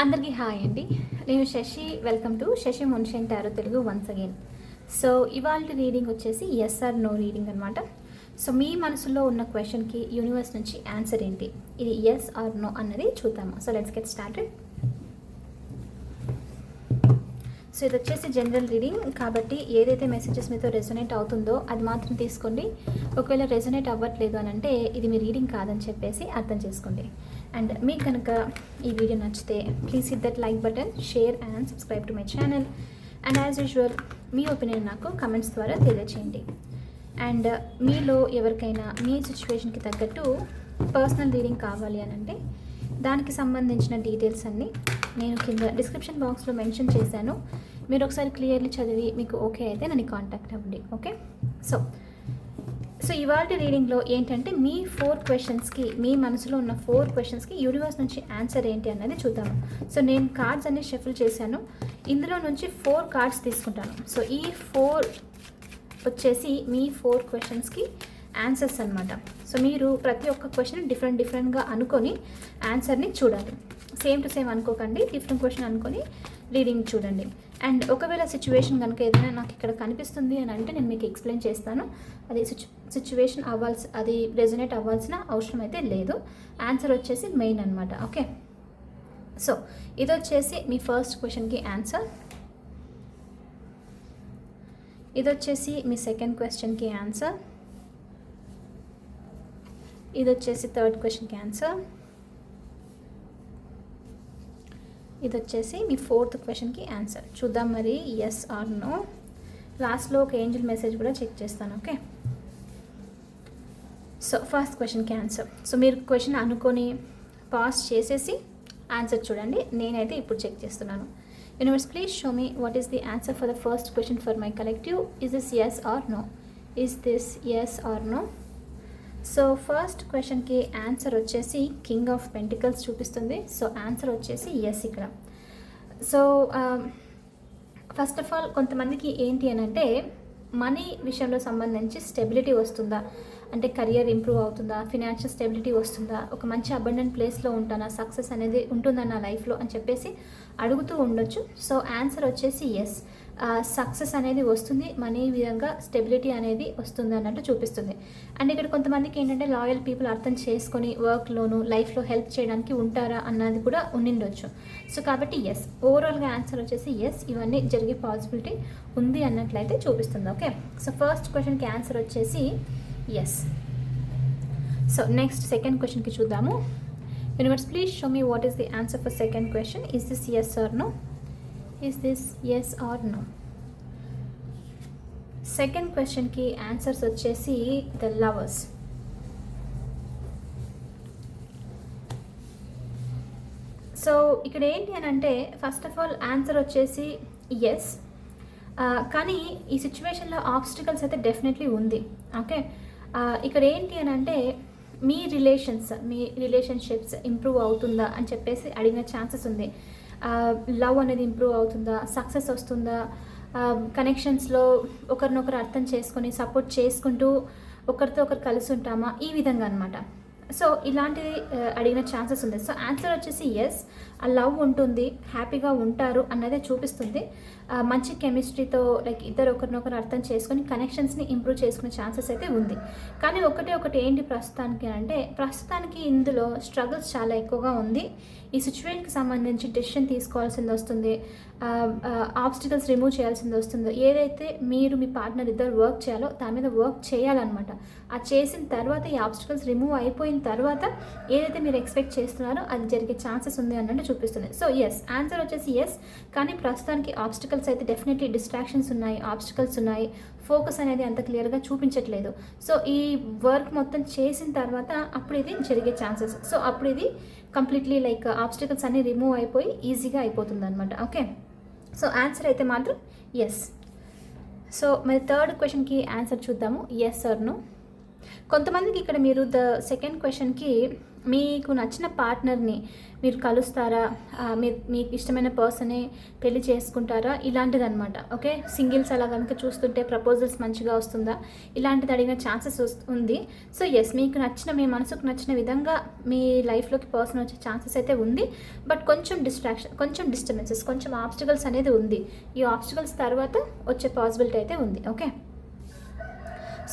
అందరికీ హాయ్ అండి. నేను శశి. వెల్కమ్ టు శశి మున్షియన్ tarot Telugu once again. So ఇవాళ రీడింగ్ వచ్చేసి ఎస్ ఆర్ నో రీడింగ్ అనమాట. సో మీ మనసులో ఉన్న క్వశ్చన్కి యూనివర్స్ నుంచి ఆన్సర్ ఏంటి, ఇది ఎస్ ఆర్ నో అన్నది చూద్దాము. So let's get started. So ఇది వచ్చేసి జనరల్ రీడింగ్ కాబట్టి ఏదైతే మెసేజెస్ మీతో రెజొనేట్ అవుతుందో అది మాత్రం తీసుకోండి. ఒకవేళ రెజొనేట్ అవ్వట్లేదు అని అంటే ఇది మీ రీడింగ్ కాదని చెప్పేసి అర్థం చేసుకోండి. అండ్ మీకు కనుక ఈ వీడియో నచ్చితే please hit that like button, share and subscribe to my channel. And as usual me opinion నాకు కమెంట్స్ ద్వారా తెలియచేయండి. అండ్ మీలో ఎవరికైనా మీ సిచ్యువేషన్కి తగ్గట్టు పర్సనల్ రీడింగ్ కావాలి అని అంటే దానికి సంబంధించిన డీటెయిల్స్ అన్నీ నేను కింద డిస్క్రిప్షన్ బాక్స్లో మెన్షన్ చేశాను. మీరు ఒకసారి క్లియర్లీ చదివి మీకు ఓకే అయితే నన్ను కాంటాక్ట్ అవ్వండి. ఓకే. సో ఇవాళ రీడింగ్లో ఏంటంటే మీ 4 క్వశ్చన్స్కి, మీ మనసులో ఉన్న 4 క్వశ్చన్స్కి యూనివర్స్ నుంచి ఆన్సర్ ఏంటి అన్నది చూద్దాము. సో నేను కార్డ్స్ అన్ని షఫుల్ చేశాను. ఇందులో నుంచి 4 కార్డ్స్ తీసుకుంటాను. సో ఈ 4 వచ్చేసి మీ 4 క్వశ్చన్స్కి ఆన్సర్స్ అనమాట. సో మీరు ప్రతి ఒక్క క్వశ్చన్ డిఫరెంట్గా అనుకొని ఆన్సర్ని చూడాలి. సేమ్ టు సేమ్ అనుకోకండి, డిఫరెంట్ క్వశ్చన్ అనుకొని రీడింగ్ చూడండి. అండ్ ఒకవేళ సిచ్యువేషన్ కనుక ఏదైనా నాకు ఇక్కడ కనిపిస్తుంది అని అంటే నేను మీకు ఎక్స్ప్లెయిన్ చేస్తాను. అది సిచ్యువేషన్ అది రెజొనేట్ అవ్వాల్సిన అవసరం అయితే లేదు. ఆన్సర్ వచ్చేసి మెయిన్ అనమాట. ఓకే. సో ఇది వచ్చేసి మీ ఫస్ట్ క్వశ్చన్కి ఆన్సర్, ఇది వచ్చేసి మీ సెకండ్ క్వశ్చన్కి ఆన్సర్, ఇది వచ్చేసి థర్డ్ క్వశ్చన్కి ఆన్సర్, ఇది వచ్చేసి మీ 4th క్వశ్చన్కి ఆన్సర్. చూద్దాం మరి ఎస్ ఆర్ నో. లాస్ట్లో ఒక ఏంజల్ మెసేజ్ కూడా చెక్ చేస్తాను. ఓకే. సో ఫస్ట్ క్వశ్చన్కి ఆన్సర్. సో మీరు క్వశ్చన్ అనుకొని పాస్ చేసేసి ఆన్సర్ చూడండి. నేనైతే ఇప్పుడు చెక్ చేస్తున్నాను. Universe please show me what is the answer for the first question for my collective. Is this yes or no? Is this yes or no? So first క్వశ్చన్కి answer వచ్చేసి king of pentacles చూపిస్తుంది. So answer వచ్చేసి yes ఇక్కడ. So first of all కొంతమందికి ఏంటి అని అంటే money విషయంలో సంబంధించి స్టెబిలిటీ వస్తుందా, అంటే కెరియర్ ఇంప్రూవ్ అవుతుందా, ఫినాన్షియల్ స్టెబిలిటీ వస్తుందా, ఒక మంచి అబండెంట్ ప్లేస్లో ఉంటానా, సక్సెస్ అనేది ఉంటుందా నా లైఫ్లో అని చెప్పేసి అడుగుతూ ఉండొచ్చు. సో ఆన్సర్ వచ్చేసి ఎస్, సక్సెస్ అనేది వస్తుంది, మనీ విధంగా స్టెబిలిటీ అనేది వస్తుంది అన్నట్టు చూపిస్తుంది. అండ్ ఇక్కడ కొంతమందికి ఏంటంటే లాయల్ పీపుల్ అర్థం చేసుకొని వర్క్లోను లైఫ్లో హెల్ప్ చేయడానికి ఉంటారా అన్నది కూడా ఉండిండొచ్చు. సో కాబట్టి ఎస్, ఓవరాల్గా ఆన్సర్ వచ్చేసి ఎస్, ఇవన్నీ జరిగే పాసిబిలిటీ ఉంది అన్నట్లయితే చూపిస్తుంది. ఓకే. సో ఫస్ట్ క్వశ్చన్కి ఆన్సర్ వచ్చేసి ఎస్. సో నెక్స్ట్ సెకండ్ క్వశ్చన్కి చూద్దాము. Universe please show me what is the answer for second question. Is this yes or no? Is this yes or no? Second క్వశ్చన్కి answers వచ్చేసి the lovers. So ఇక్కడ ఏంటి అని అంటే first of all answer వచ్చేసి yes, కానీ ఈ సిచ్యువేషన్లో ఆబ్స్టికల్స్ అయితే డెఫినెట్లీ ఉంది. ఓకే. ఇక్కడ ఏంటి అని అంటే మీ రిలేషన్షిప్స్ ఇంప్రూవ్ అవుతుందా అని చెప్పేసి అడిగిన ఛాన్సెస్ ఉంది. లవ్ అనేది ఇంప్రూవ్ అవుతుందా, సక్సెస్ వస్తుందా, కనెక్షన్స్లో ఒకరినొకరు అర్థం చేసుకొని సపోర్ట్ చేసుకుంటూ ఒకరితో ఒకరు కలిసి ఉంటామా, ఈ విధంగా అనమాట. సో ఇలాంటిది అడిగిన ఛాన్సెస్ ఉంది. సో ఆన్సర్ వచ్చేసి ఎస్, ఆ లవ్ ఉంటుంది, హ్యాపీగా ఉంటారు అన్నదే చూపిస్తుంది. మంచి కెమిస్ట్రీతో లైక్ ఇద్దరు ఒకరినొకరు అర్థం చేసుకొని కనెక్షన్స్ని ఇంప్రూవ్ చేసుకునే ఛాన్సెస్ అయితే ఉంది. కానీ ఒకటి ఏంటి ప్రస్తుతానికి అంటే ప్రస్తుతానికి ఇందులో స్ట్రగుల్స్ చాలా ఎక్కువగా ఉంది. ఈ సిచ్యువేషన్కి సంబంధించి డెసిషన్ తీసుకోవాల్సింది వస్తుంది, ఆబ్స్టికల్స్ రిమూవ్ చేయాల్సింది వస్తుంది. ఏదైతే మీరు మీ పార్ట్నర్ ఇద్దరు వర్క్ చేయాలో దాని మీద వర్క్ చేయాలన్నమాట. ఆ చేసిన తర్వాత ఈ ఆబ్స్టికల్స్ రిమూవ్ అయిపోయిన తర్వాత ఏదైతే మీరు ఎక్స్పెక్ట్ చేస్తున్నారో అది జరిగే ఛాన్సెస్ ఉంది అన్నట్టు చూపిస్తుంది. సో ఎస్, ఆన్సర్ వచ్చేసి ఎస్, కానీ ప్రస్తుతానికి ఆబ్స్టికల్స్ అయితే డెఫినెట్లీ డిస్ట్రాక్షన్స్ ఉన్నాయి, ఆబ్స్టికల్స్ ఉన్నాయి, ఫోకస్ అనేది అంత క్లియర్గా చూపించట్లేదు. సో ఈ వర్క్ మొత్తం చేసిన తర్వాత అప్పుడు ఇది జరిగే ఛాన్సెస్. సో అప్పుడు ఇది కంప్లీట్లీ లైక్ ఆబ్స్టికల్స్ అన్నీ రిమూవ్ అయిపోయి ఈజీగా అయిపోతుంది అనమాట. ఓకే. సో ఆన్సర్ అయితే మాత్రం ఎస్. సో మరి థర్డ్ క్వశ్చన్కి ఆన్సర్ చూద్దాము, ఎస్ ఆర్ నో. కొంతమందికి ఇక్కడ మీరు ద సెకండ్ క్వశ్చన్కి మీకు నచ్చిన పార్ట్నర్ని మీరు కలుస్తారా, మీకు ఇష్టమైన పర్సనే పెళ్లి చేసుకుంటారా, ఇలాంటిది అనమాట. ఓకే, సింగిల్స్ అలా కనుక చూస్తుంటే ప్రపోజల్స్ మంచిగా వస్తుందా, ఇలాంటిది అడిగిన ఛాన్సెస్ ఉంది. సో ఎస్, మీకు నచ్చిన, మీ మనసుకు నచ్చిన విధంగా మీ లైఫ్లోకి పర్సన్ వచ్చే ఛాన్సెస్ అయితే ఉంది. బట్ కొంచెం డిస్ట్రాక్షన్, కొంచెం డిస్టర్బెన్సెస్, కొంచెం ఆబ్స్టికల్స్ అనేది ఉంది. ఈ ఆబ్స్టికల్స్ తర్వాత వచ్చే పాసిబిలిటీ అయితే ఉంది. ఓకే,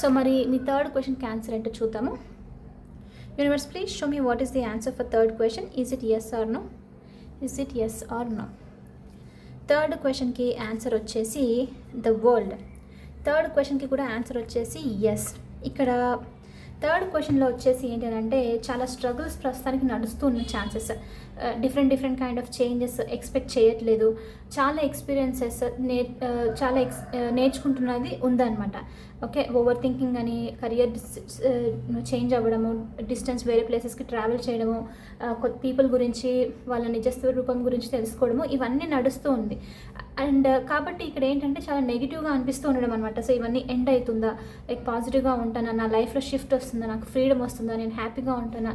సో మరి మీ థర్డ్ క్వశ్చన్కి ఆన్సర్ ఏంటో చూద్దాము. Universe, please show me what is the answer for third question. Is it yes or no? Is it yes or no? Third క్వశ్చన్కి ఆన్సర్ వచ్చేసి ద వరల్డ్. థర్డ్ క్వశ్చన్కి కూడా ఆన్సర్ వచ్చేసి yes. ఇక్కడ థర్డ్ క్వశ్చన్లో వచ్చేసి ఏంటంటే చాలా స్ట్రగుల్స్ ప్రస్తుతానికి నడుస్తూ ఉన్న chances, different kind of changes expect చేయట్లేదు, చాలా ఎక్స్పీరియన్సెస్ నేర్చుకుంటున్నది ఉందన్నమాట. ఓకే, ఓవర్ థింకింగ్ అని, కెరియర్ చేంజ్ అవ్వడము, డిస్టెన్స్ వేరే ప్లేసెస్కి ట్రావెల్ చేయడము, కొత్త పీపుల్ గురించి, వాళ్ళ నిజస్వ రూపం గురించి తెలుసుకోవడము, ఇవన్నీ నడుస్తూ ఉంది. అండ్ కాబట్టి ఇక్కడ ఏంటంటే చాలా నెగిటివ్గా అనిపిస్తూ ఉండడం అనమాట. సో ఇవన్నీ ఎండ్ అవుతుందా, లైక్ పాజిటివ్గా ఉంటానా, నా లైఫ్లో షిఫ్ట్ వస్తుందా, నాకు ఫ్రీడమ్ వస్తుందా, నేను హ్యాపీగా ఉంటానా,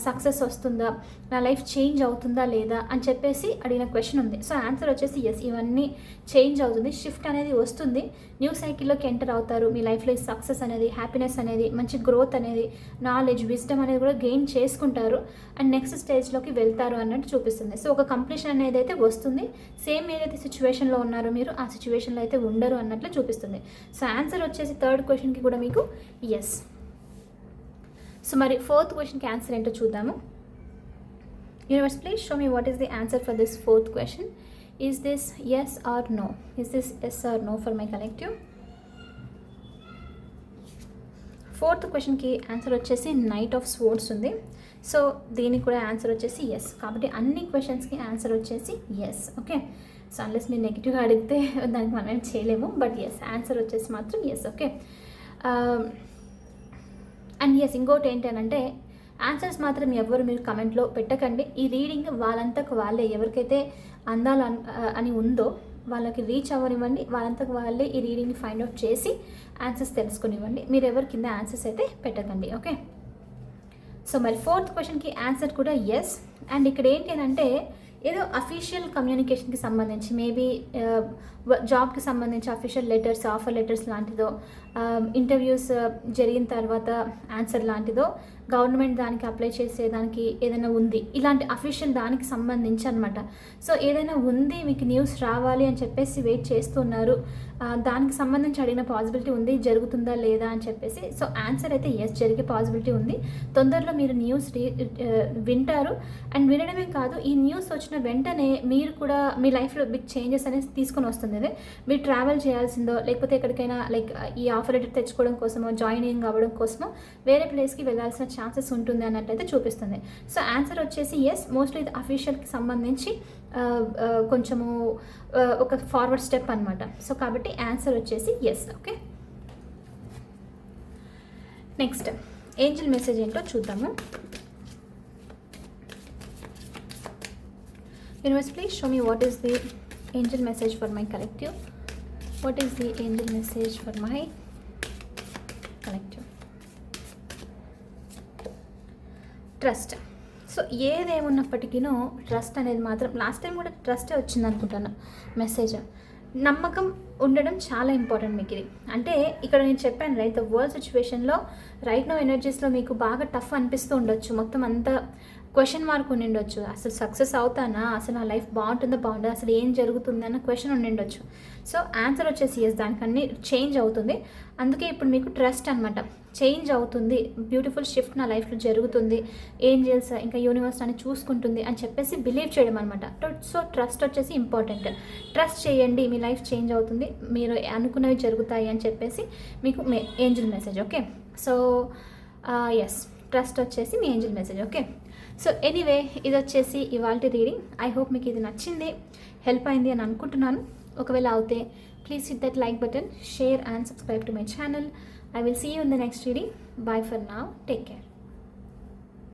సక్సెస్ వస్తుందా, నా లైఫ్ చేంజ్ అవుతుందా లేదా అని చెప్పేసి అడిగిన క్వశ్చన్ ఉంది. సో ఆన్సర్ వచ్చేసి ఎస్, ఇవన్నీ చేంజ్ అవుతుంది, షిఫ్ట్ అనేది వస్తుంది, న్యూ సైకిల్లోకి ఎంటర్ అవుతారు. మీ లైఫ్లో సక్సెస్ అనేది, హ్యాపీనెస్ అనేది, మంచి గ్రోత్ అనేది, నాలెడ్జ్, విజ్డమ్ అనేది కూడా గెయిన్ చేసుకుంటారు అండ్ నెక్స్ట్ స్టేజ్లోకి వెళ్తారు అన్నట్టు చూపిస్తుంది. సో ఒక కంప్లీషన్ అనేది అయితే వస్తుంది. సేమ్ ఏదైతే సిచ్యువేషన్లో ఉన్నారో మీరు ఆ సిచ్యువేషన్లో అయితే ఉండరు అన్నట్లు చూపిస్తుంది. సో ఆన్సర్ వచ్చేసి థర్డ్ క్వశ్చన్కి కూడా మీకు ఎస్. సో మరి ఫోర్త్ క్వశ్చన్కి ఆన్సర్ ఏంటో చూద్దాము. Universe, please show me what is the answer for this fourth question. Is this yes or no? Is this yes or no for my collective? Fourth క్వశ్చన్కి answer వచ్చేసి knight of swords ఉంది. So దీనికి కూడా answer వచ్చేసి yes. కాబట్టి అన్ని క్వశ్చన్స్కి answer వచ్చేసి ఎస్. ఓకే, సో అన్లెస్ మీరు నెగిటివ్గా అడిగితే దానికి మనం ఏం చేయలేము. బట్ ఎస్, ఆన్సర్ వచ్చేసి మాత్రం ఎస్. ఓకే, అండ్ ఎస్, ఇంకోటి ఏంటంటే ఆన్సర్స్ మాత్రం ఎవరు మీరు కమెంట్లో పెట్టకండి. ఈ రీడింగ్ వాళ్ళంతకు వాళ్ళే, ఎవరికైతే అందాలు అని ఉందో వాళ్ళకి రీచ్ అవ్వనివ్వండి, వాళ్ళంతకు వాళ్ళే ఈ రీడింగ్ని ఫైండ్ అవుట్ చేసి ఆన్సర్స్ తెలుసుకునివ్వండి. మీరు ఎవరి కింద ఆన్సర్స్ అయితే పెట్టకండి. ఓకే, సో మరి ఫోర్త్ క్వశ్చన్కి ఆన్సర్ కూడా ఎస్. అండ్ ఇక్కడ ఏంటి అంటే ఏదో అఫీషియల్ కమ్యూనికేషన్కి సంబంధించి, మేబీ జాబ్కి సంబంధించి అఫీషియల్ లెటర్స్, ఆఫర్ లెటర్స్ లాంటిదో, ఇంటర్వ్యూస్ జరిగిన తర్వాత ఆన్సర్ లాంటిదో, గవర్నమెంట్ దానికి అప్లై చేసేదానికి ఏదైనా ఉంది, ఇలాంటి అఫీషియల్ దానికి సంబంధించి అనమాట. సో ఏదైనా ఉంది, మీకు న్యూస్ రావాలి అని చెప్పేసి వెయిట్ చేస్తున్నారు, దానికి సంబంధించి అడిగిన పాసిబిలిటీ ఉంది, జరుగుతుందా లేదా అని చెప్పేసి. సో ఆన్సర్ అయితే ఎస్, జరిగే పాసిబిలిటీ ఉంది. తొందరలో మీరు న్యూస్ వింటారు. అండ్ వినడమే కాదు, ఈ న్యూస్ వచ్చిన వెంటనే మీరు కూడా మీ లైఫ్లో బిగ్ చేంజెస్ అనేది తీసుకొని వస్తుంది. మీరు ట్రావెల్ చేయాల్సిందో, లేకపోతే ఎక్కడికైనా లైక్ ఈ ఆఫర్ లెటర్ తెచ్చుకోవడం కోసమో, జాయినింగ్ అవ్వడం కోసమో వేరే ప్లేస్కి వెళ్ళాల్సిన ఛాన్సెస్ ఉంటుంది అన్నట్టయితే చూపిస్తుంది. సో ఆన్సర్ వచ్చేసి ఎస్. మోస్ట్లీ ఇది అఫీషియల్కి సంబంధించి కొంచెము ఒక ఫార్వర్డ్ స్టెప్ అనమాట. సో కాబట్టి ఆన్సర్ వచ్చేసి yes. Okay, next angel message ఏంటో చూద్దాము. Universe, please show me what is the angel message for my collective. What is the angel message for my collective? Trust. So ఏదేమున్నప్పటికీనో trust అనేది మాత్రం, last time కూడా ట్రస్టే వచ్చింది అనుకుంటాను message. నమ్మకం ఉండడం చాలా ఇంపార్టెంట్ మీకు ఇది. అంటే ఇక్కడ నేను చెప్పాను రైట్, ద వరల్డ్ సిచ్యువేషన్లో రైట్ నో ఎనర్జీస్లో మీకు బాగా టఫ్ అనిపిస్తూ ఉండొచ్చు, మొత్తం అంతా క్వశ్చన్ మార్క్ ఉండిండొచ్చు. అసలు సక్సెస్ అవుతానా, అసలు నా లైఫ్ బాగుంటుందా బాగుంటుందా, అసలు ఏం జరుగుతుంది అన్న క్వశ్చన్ ఉండిండొచ్చు. సో ఆన్సర్ వచ్చేసి ఎస్, దానికన్నీ చేంజ్ అవుతుంది. అందుకే ఇప్పుడు మీకు ట్రస్ట్ అనమాట, చేంజ్ అవుతుంది, బ్యూటిఫుల్ షిఫ్ట్ నా లైఫ్లో జరుగుతుంది, ఏంజెల్స్ ఇంకా యూనివర్స్ అని చూసుకుంటుంది అని చెప్పేసి బిలీవ్ చేయడం అనమాట. సో ట్రస్ట్ వచ్చేసి ఇంపార్టెంట్. ట్రస్ట్ చేయండి, మీ లైఫ్ చేంజ్ అవుతుంది, మీరు అనుకున్నవి జరుగుతాయి అని చెప్పేసి మీకు angel message. Okay, so yes, trust వచ్చేసి మీ angel message. Okay, so anyway ఇది వచ్చేసి ఇవాళ రీడింగ్. ఐ హోప్ మీకు ఇది నచ్చింది, హెల్ప్ అయింది అని అనుకుంటున్నాను. ఒకవేళ అవుతే please hit that like button, share and subscribe to my channel. I will see you in the next reading. Bye for now. Take care.